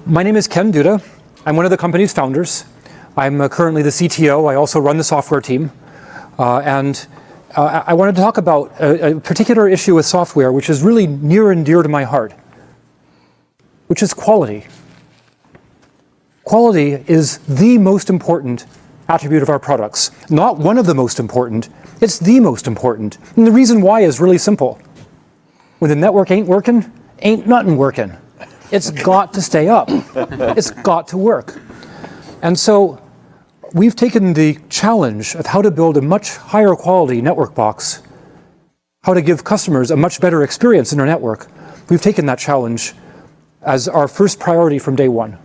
My name is Ken Duda. I'm one of the company's founders. I'm currently the CTO. I also run the software team. I wanted to talk about a particular issue with software which is really near and dear to my heart, which is quality. Quality is the most important attribute of our products. Not one of the most important, it's the most important. And the reason why is really simple. When the network ain't working, ain't nothing working. It's got to stay up. It's got to work. And so we've taken the challenge of how to build a much higher quality network box, how to give customers a much better experience in their network. We've taken that challenge as our first priority from day one.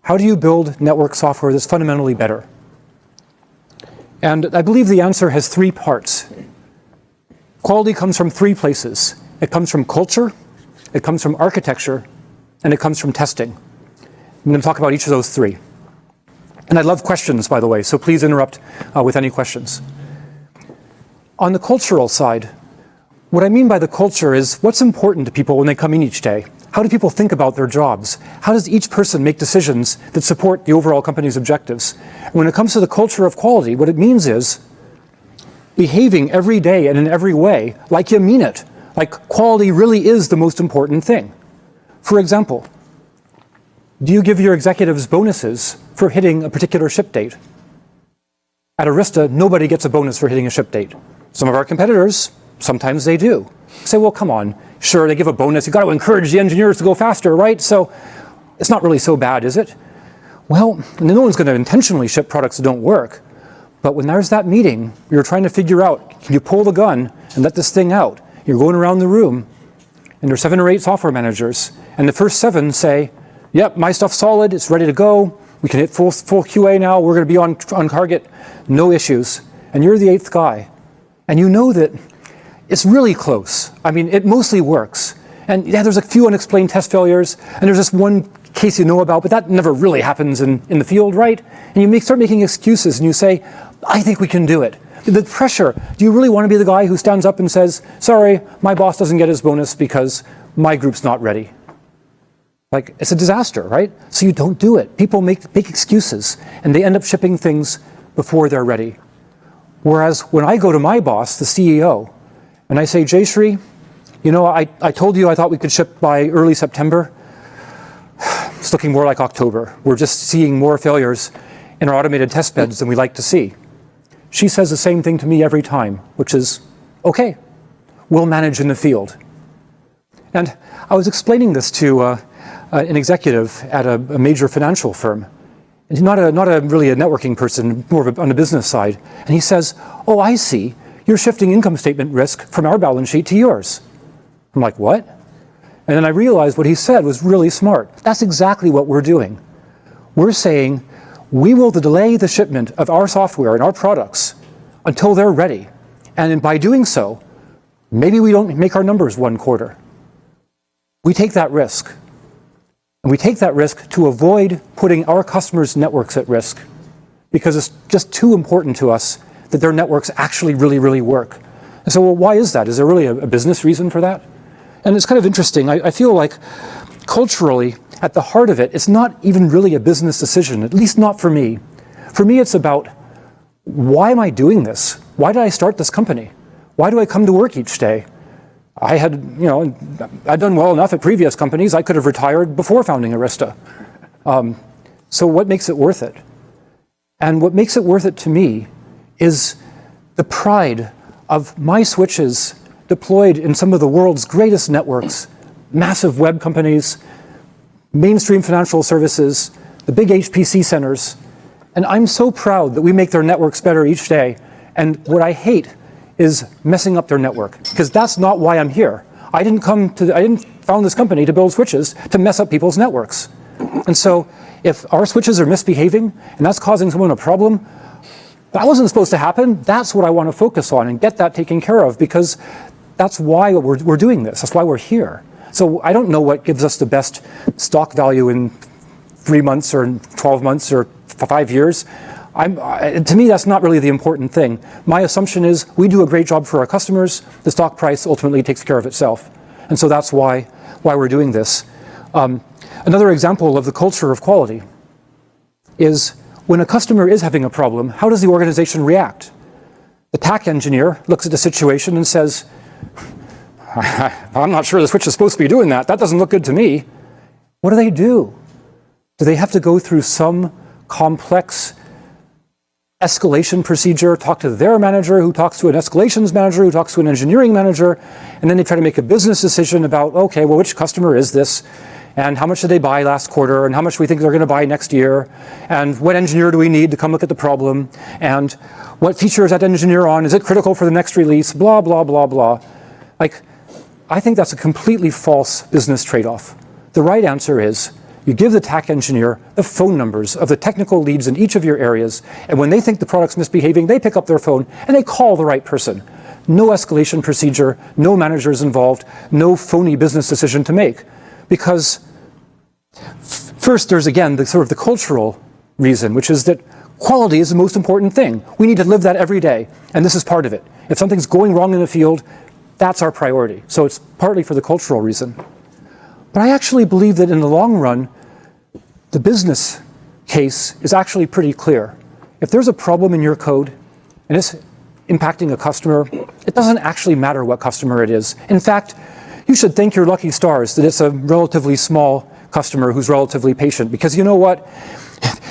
How do you build network software that's fundamentally better? And I believe the answer has three parts. Quality comes from three places. It comes from culture, it comes from architecture, and it comes from testing. I'm going to talk about each of those three. And I love questions, by the way, so please interrupt with any questions. On the cultural side, what I mean by the culture is what's important to people when they come in each day. How do people think about their jobs? How does each person make decisions that support the overall company's objectives? When it comes to the culture of quality, what it means is behaving every day and in every way like you mean it, like quality really is the most important thing. For example, do you give your executives bonuses for hitting a particular ship date? At Arista, nobody gets a bonus for hitting a ship date. Some of our competitors, sometimes they do. Say, well, come on. Sure, they give a bonus. You've got to encourage the engineers to go faster, right? So it's not really so bad, is it? Well, no one's going to intentionally ship products that don't work. But when there's that meeting, you're trying to figure out, can you pull the gun and let this thing out? You're going around the room, and there's 7 or 8 software managers, and the first 7 say, yep, my stuff's solid, it's ready to go, we can hit full QA now, we're going to be on target, no issues. And you're the 8th guy. And you know that it's really close. I mean, it mostly works. And yeah, there's a few unexplained test failures, and there's just one case you know about, but that never really happens in the field, right? And you start making excuses, and you say, I think we can do it. The pressure, do you really want to be the guy who stands up and says, sorry, my boss doesn't get his bonus because my group's not ready? Like, it's a disaster, right? So you don't do it. People make excuses, and they end up shipping things before they're ready. Whereas when I go to my boss, the CEO, and I say, Jayshree, you know, I told you I thought we could ship by early September. It's looking more like October. We're just seeing more failures in our automated test beds than we like to see. She says the same thing to me every time, which is, okay, we'll manage in the field. And I was explaining this to an executive at a major financial firm. And he's not really a networking person, more of on the business side. And he says, oh, I see. You're shifting income statement risk from our balance sheet to yours. I'm like, what? And then I realized what he said was really smart. That's exactly what we're doing. We're saying, we will delay the shipment of our software and our products until they're ready. And by doing so, maybe we don't make our numbers one quarter. We take that risk. And we take that risk to avoid putting our customers' networks at risk because it's just too important to us that their networks actually really, really work. And so, well, why is that? Is there really a business reason for that? And it's kind of interesting. I feel like culturally, at the heart of it, it's not even really a business decision, at least not for me. For me, it's about, why am I doing this? Why did I start this company? Why do I come to work each day? I'd done well enough at previous companies. I could have retired before founding Arista. So what makes it worth it? And what makes it worth it to me is the pride of my switches deployed in some of the world's greatest networks, massive web companies, mainstream financial services, the big HPC centers. And I'm so proud that we make their networks better each day. And what I hate is messing up their network, because that's not why I'm here. I didn't found this company to build switches to mess up people's networks. And so if our switches are misbehaving and that's causing someone a problem, that wasn't supposed to happen. That's what I want to focus on and get that taken care of, because that's why we're doing this. That's why we're here. So I don't know what gives us the best stock value in 3 months or 12 months or 5 years. To me, that's not really the important thing. My assumption is we do a great job for our customers. The stock price ultimately takes care of itself. And so that's why we're doing this. Another example of the culture of quality is when a customer is having a problem, how does the organization react? The TAC engineer looks at the situation and says, I'm not sure the switch is supposed to be doing that. That doesn't look good to me. What do? Do they have to go through some complex escalation procedure, talk to their manager, who talks to an escalations manager, who talks to an engineering manager, and then they try to make a business decision about, okay, well, which customer is this? And how much did they buy last quarter? And how much do we think they're going to buy next year? And what engineer do we need to come look at the problem? And what feature is that engineer on? Is it critical for the next release? Blah, blah, blah, blah. I think that's a completely false business trade-off. The right answer is you give the TAC engineer the phone numbers of the technical leads in each of your areas, and when they think the product's misbehaving, they pick up their phone and they call the right person. No escalation procedure, no managers involved, no phony business decision to make. Because first, there's again the sort of the cultural reason, which is that quality is the most important thing. We need to live that every day, and this is part of it. If something's going wrong in the field, that's our priority. So it's partly for the cultural reason. But I actually believe that in the long run, the business case is actually pretty clear. If there's a problem in your code and it's impacting a customer, it doesn't actually matter what customer it is. In fact, you should thank your lucky stars that it's a relatively small customer who's relatively patient, because you know what?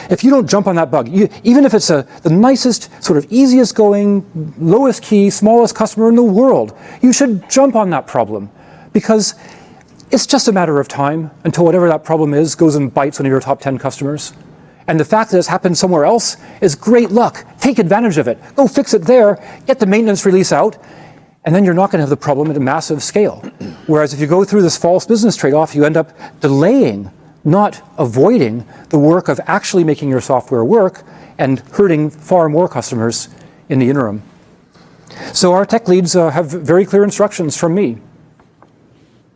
If you don't jump on that bug, even if it's the nicest, sort of easiest going, lowest key, smallest customer in the world, you should jump on that problem, because it's just a matter of time until whatever that problem is goes and bites one of your top 10 customers. And the fact that it's happened somewhere else is great luck. Take advantage of it. Go fix it there, get the maintenance release out, and then you're not going to have the problem at a massive scale. Whereas if you go through this false business trade-off, you end up delaying, not avoiding, the work of actually making your software work and hurting far more customers in the interim. So our tech leads have very clear instructions from me.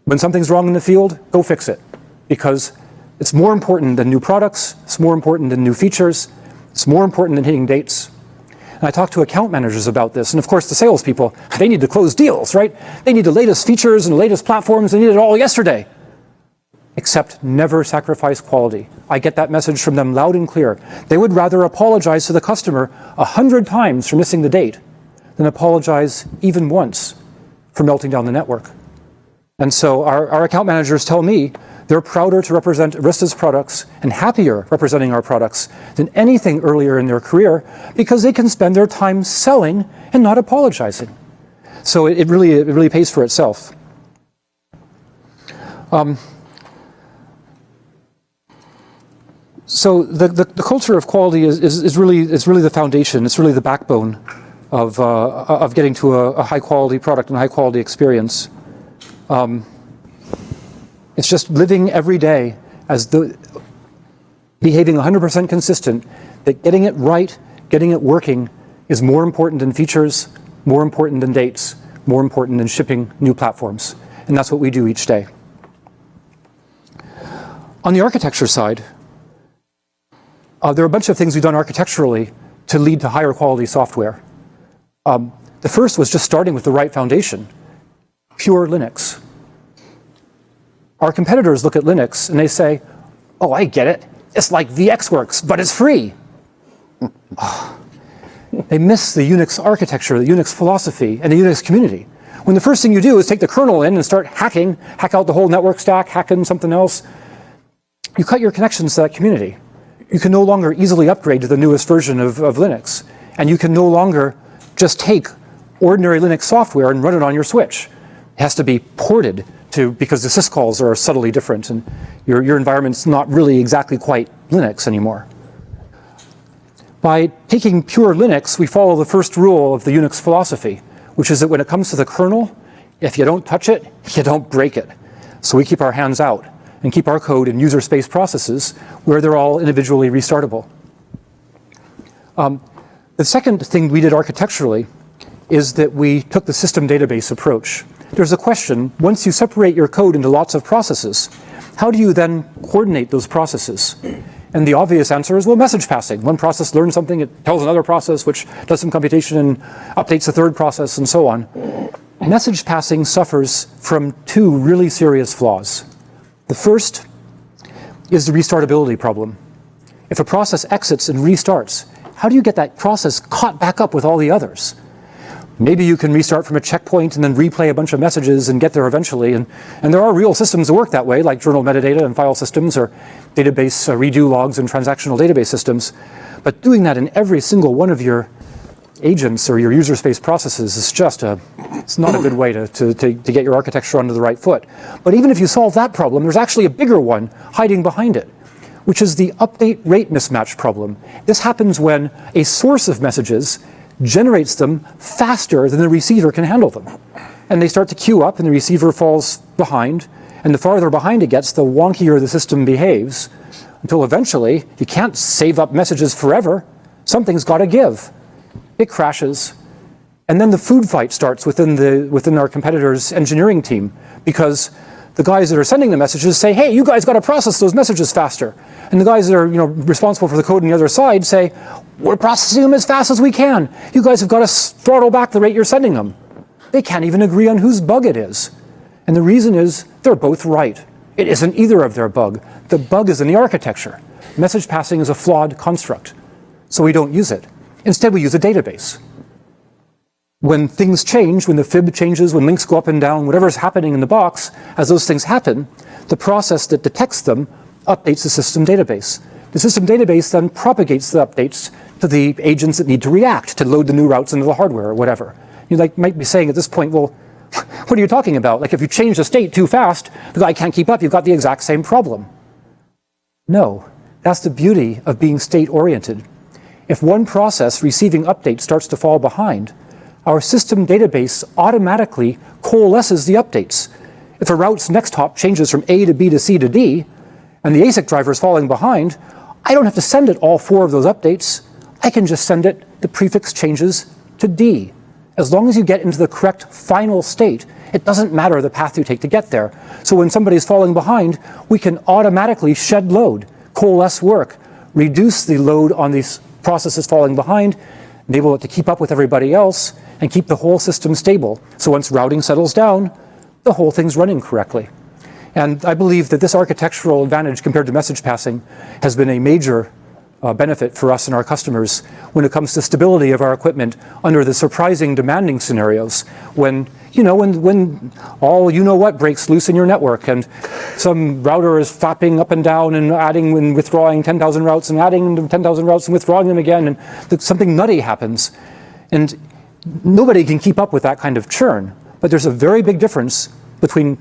When something's wrong in the field, go fix it, because it's more important than new products, it's more important than new features, it's more important than hitting dates. And I talk to account managers about this, and of course the salespeople, they need to close deals, right? They need the latest features and the latest platforms, they need it all yesterday. Except never sacrifice quality. I get that message from them loud and clear. They would rather apologize to the customer 100 times for missing the date than apologize even once for melting down the network. And so our account managers tell me they're prouder to represent Arista's products and happier representing our products than anything earlier in their career, because they can spend their time selling and not apologizing. So it really pays for itself. So the culture of quality is really the foundation. It's really the backbone of getting to a high quality product and a high quality experience. It's just living every day as behaving 100% consistent, that getting it right, getting it working is more important than features, more important than dates, more important than shipping new platforms. And that's what we do each day. On the architecture side, there are a bunch of things we've done architecturally to lead to higher quality software. The first was just starting with the right foundation, pure Linux. Our competitors look at Linux and they say, oh, I get it. It's like VxWorks, but it's free. They miss the Unix architecture, the Unix philosophy, and the Unix community. When the first thing you do is take the kernel in and start hacking, hack out the whole network stack, hack in something else, you cut your connections to that community. You can no longer easily upgrade to the newest version of Linux. And you can no longer just take ordinary Linux software and run it on your switch. It has to be ported because the syscalls are subtly different and your environment's not really exactly quite Linux anymore. By taking pure Linux, we follow the first rule of the Unix philosophy, which is that when it comes to the kernel, if you don't touch it, you don't break it. So we keep our hands out and keep our code in user space processes where they're all individually restartable. The second thing we did architecturally is that we took the system database approach. There's a question, once you separate your code into lots of processes, how do you then coordinate those processes? And the obvious answer is, well, message passing. One process learns something, it tells another process, which does some computation and updates the third process, and so on. Message passing suffers from two really serious flaws. The first, is the restartability problem. If a process exits and restarts, how do you get that process caught back up with all the others? Maybe you can restart from a checkpoint and then replay a bunch of messages and get there eventually. And there are real systems that work that way, like journal metadata and file systems, or database redo logs and transactional database systems. But doing that in every single one of your agents or your user space processes is just it's not a good way to get your architecture onto the right foot. But even if you solve that problem, there's actually a bigger one hiding behind it, which is the update rate mismatch problem. This happens when a source of messages generates them faster than the receiver can handle them. And they start to queue up and the receiver falls behind. And the farther behind it gets, the wonkier the system behaves, until eventually you can't save up messages forever. Something's got to give. It crashes. And then the food fight starts within our competitor's engineering team, because the guys that are sending the messages say, hey, you guys got to process those messages faster. And the guys that are responsible for the code on the other side say, we're processing them as fast as we can. You guys have got to throttle back the rate you're sending them. They can't even agree on whose bug it is. And the reason is they're both right. It isn't either of their bug. The bug is in the architecture. Message passing is a flawed construct, so we don't use it. Instead, we use a database. When things change, when the fib changes, when links go up and down, whatever's happening in the box, as those things happen, the process that detects them updates the system database. The system database then propagates the updates to the agents that need to react, to load the new routes into the hardware or whatever. You might be saying at this point, well, what are you talking about? Like, if you change the state too fast, the guy can't keep up, you've got the exact same problem. No, that's the beauty of being state-oriented. If one process receiving updates starts to fall behind, our system database automatically coalesces the updates. If a route's next hop changes from A to B to C to D, and the ASIC driver is falling behind, I don't have to send it all 4 of those updates. I can just send it the prefix changes to D. As long as you get into the correct final state, it doesn't matter the path you take to get there. So when somebody's falling behind, we can automatically shed load, coalesce work, reduce the load on these processes falling behind, enable it to keep up with everybody else, and keep the whole system stable. So once routing settles down, the whole thing's running correctly. And I believe that this architectural advantage compared to message passing has been a major benefit for us and our customers when it comes to stability of our equipment under the surprising demanding scenarios when all you-know-what breaks loose in your network and some router is flapping up and down and adding and withdrawing 10,000 routes and adding 10,000 routes and withdrawing them again, and something nutty happens. And nobody can keep up with that kind of churn. But there's a very big difference between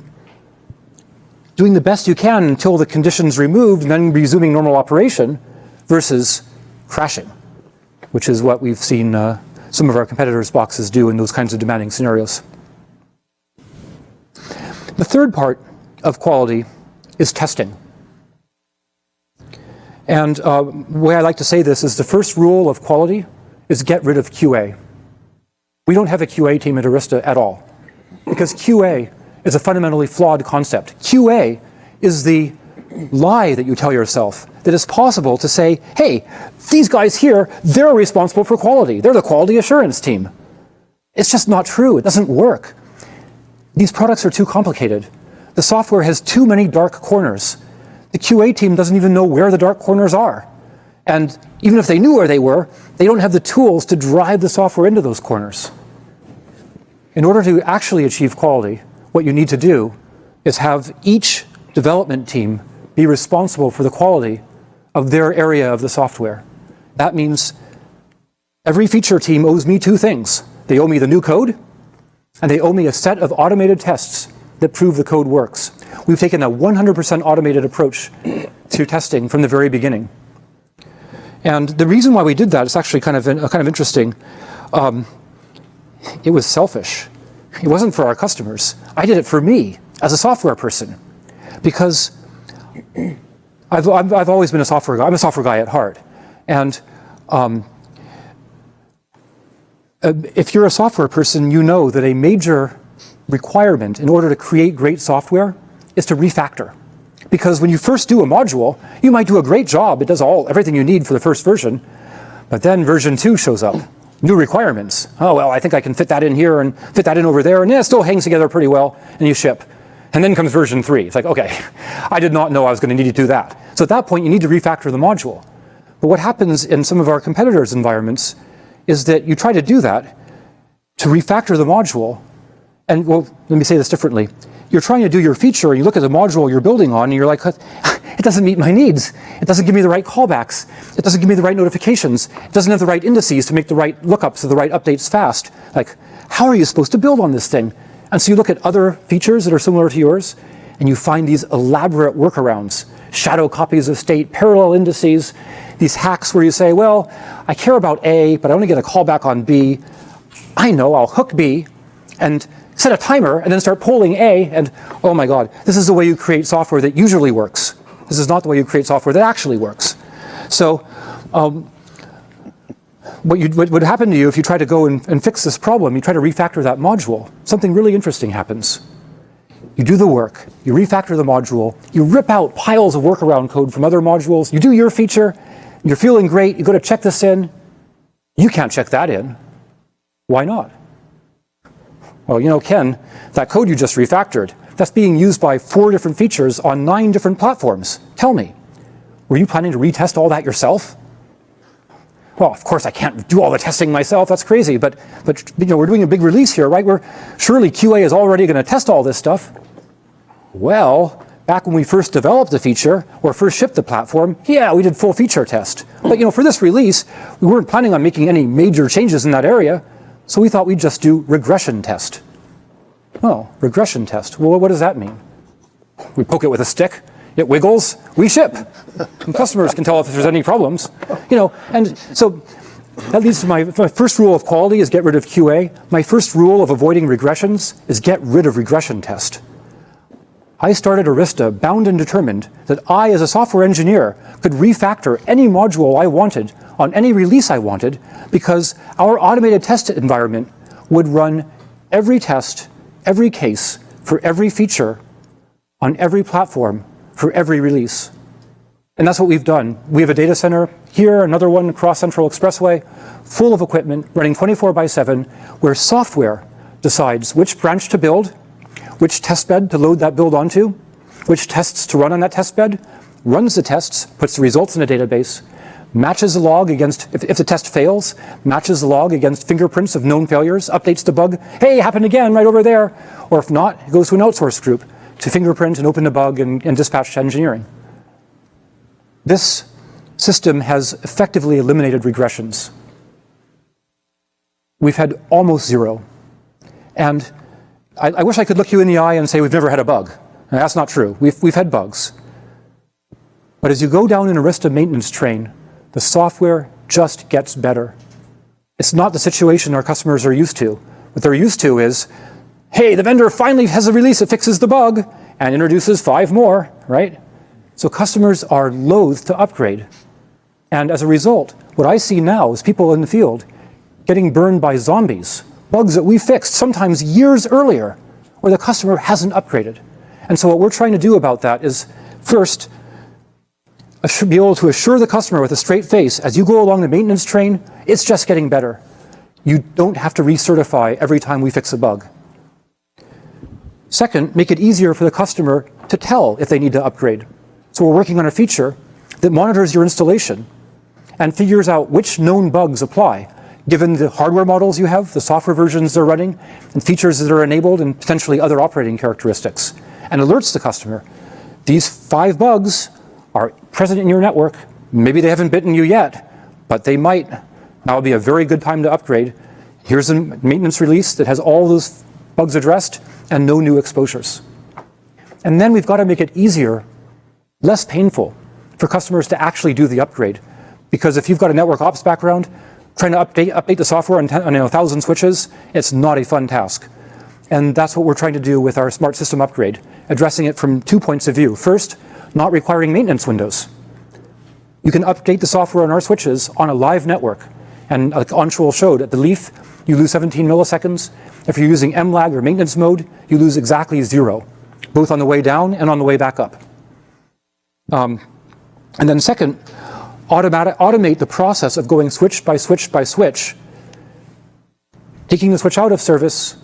doing the best you can until the condition's removed and then resuming normal operation versus crashing, which is what we've seen some of our competitors' boxes do in those kinds of demanding scenarios. The third part of quality is testing. And the way I like to say this is the first rule of quality is get rid of QA. We don't have a QA team at Arista at all, because QA is a fundamentally flawed concept. QA is the lie that you tell yourself that it's possible to say, hey, these guys here, they're responsible for quality. They're the quality assurance team. It's just not true. It doesn't work. These products are too complicated. The software has too many dark corners. The QA team doesn't even know where the dark corners are. And even if they knew where they were, they don't have the tools to drive the software into those corners. In order to actually achieve quality, what you need to do is have each development team be responsible for the quality of their area of the software. That means every feature team owes me 2 things. They owe me the new code, and they owe me a set of automated tests that prove the code works. We've taken a 100% automated approach to testing from the very beginning. And the reason why we did that is actually kind of interesting. It was selfish. It wasn't for our customers. I did it for me as a software person, because I've always been a software guy. I'm a software guy at heart. And if you're a software person, you know that a major requirement in order to create great software is to refactor. Because when you first do a module, you might do a great job. It does everything you need for the first version. But then version 2 shows up. New requirements. Oh, well, I think I can fit that in here and fit that in over there. And it still hangs together pretty well. And you ship. And then comes version 3. It's like, okay, I did not know I was going to need to do that. So at that point, you need to refactor the module. But what happens in some of our competitors' environments is that you try to do that, to refactor the module, and well, let me say this differently. You're trying to do your feature, and you look at the module you're building on, and you're like, it doesn't meet my needs. It doesn't give me the right callbacks. It doesn't give me the right notifications. It doesn't have the right indices to make the right lookups or the right updates fast. Like, how are you supposed to build on this thing? And so you look at other features that are similar to yours, and you find these elaborate workarounds, shadow copies of state, parallel indices, these hacks where you say, well, I care about A, but I only get a callback on B. I know, I'll hook B and set a timer and then start polling A, and oh my God, this is the way you create software that usually works. This is not the way you create software that actually works. So what would happen to you if you try to go and fix this problem, you try to refactor that module, something really interesting happens. You do the work, you refactor the module, you rip out piles of workaround code from other modules, you do your feature, you're feeling great, you go to check this in, you can't check that in. Why not? Well, you know, Ken, that code you just refactored, that's being used by 4 different features on 9 different platforms. Tell me, were you planning to retest all that yourself? Well, of course I can't do all the testing myself, that's crazy, but you know, we're doing a big release here, right? Surely QA is already going to test all this stuff. Well, back when we first developed the feature, or first shipped the platform, yeah, we did full feature test. But you know, for this release, we weren't planning on making any major changes in that area, so we thought we'd just do regression test. Oh, regression test. Well, what does that mean? We poke it with a stick, it wiggles, we ship. And customers can tell if there's any problems. You know, and so that leads to my first rule of quality is get rid of QA. My first rule of avoiding regressions is get rid of regression test. I started Arista bound and determined that I, as a software engineer, could refactor any module I wanted on any release I wanted, because our automated test environment would run every test, every case, for every feature, on every platform, for every release. And that's what we've done. We have a data center here, another one across Central Expressway, full of equipment, running 24/7, where software decides which branch to build, which test bed to load that build onto, which tests to run on that test bed, runs the tests, puts the results in a database, matches the log against, if the test fails, matches the log against fingerprints of known failures, updates the bug, hey, happened again right over there. Or if not, it goes to an outsourced group to fingerprint and open the bug and dispatch to engineering. This system has effectively eliminated regressions. We've had almost zero. And I wish I could look you in the eye and say we've never had a bug. And that's not true. We've had bugs. But as you go down an Arista maintenance train, the software just gets better. It's not the situation our customers are used to. What they're used to is, hey, the vendor finally has a release that fixes the bug and introduces 5 more, right? So customers are loath to upgrade. And as a result, what I see now is people in the field getting burned by zombies, bugs that we fixed sometimes years earlier, where the customer hasn't upgraded. And so what we're trying to do about that is, first, be able to assure the customer with a straight face, as you go along the maintenance train, it's just getting better. You don't have to recertify every time we fix a bug. Second, make it easier for the customer to tell if they need to upgrade. So we're working on a feature that monitors your installation and figures out which known bugs apply, given the hardware models you have, the software versions they're running, and features that are enabled, and potentially other operating characteristics, and alerts the customer. These 5 bugs are present in your network. Maybe they haven't bitten you yet, but they might. Now would be a very good time to upgrade. Here's a maintenance release that has all those bugs addressed and no new exposures. And then we've got to make it easier, less painful, for customers to actually do the upgrade. Because if you've got a network ops background, trying to update the software on 1,000 switches, it's not a fun task. And that's what we're trying to do with our smart system upgrade, addressing it from 2 points of view. First, not requiring maintenance windows. You can update the software on our switches on a live network. And like Anshul showed, at the leaf, you lose 17 milliseconds. If you're using MLAG or maintenance mode, you lose exactly 0, both on the way down and on the way back up. And then second, automate the process of going switch by switch by switch, taking the switch out of service,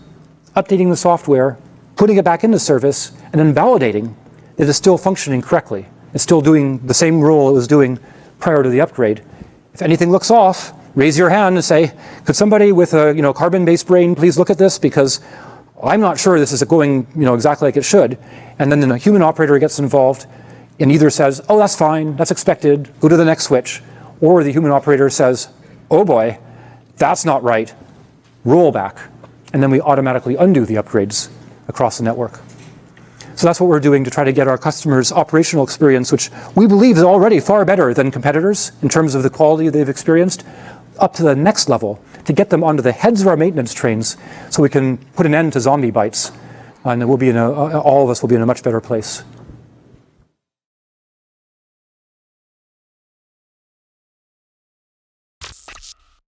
updating the software, putting it back into service, and then validating that it's still functioning correctly. It's still doing the same role it was doing prior to the upgrade. If anything looks off, raise your hand and say, could somebody with a carbon-based brain please look at this, because I'm not sure this is going exactly like it should. And then the human operator gets involved and either says, oh, that's fine, that's expected, go to the next switch. Or the human operator says, oh boy, that's not right, roll back. And then we automatically undo the upgrades across the network. So that's what we're doing to try to get our customers' operational experience, which we believe is already far better than competitors in terms of the quality they've experienced, up to the next level, to get them onto the heads of our maintenance trains so we can put an end to zombie bites. And we'll be all of us will be in a much better place.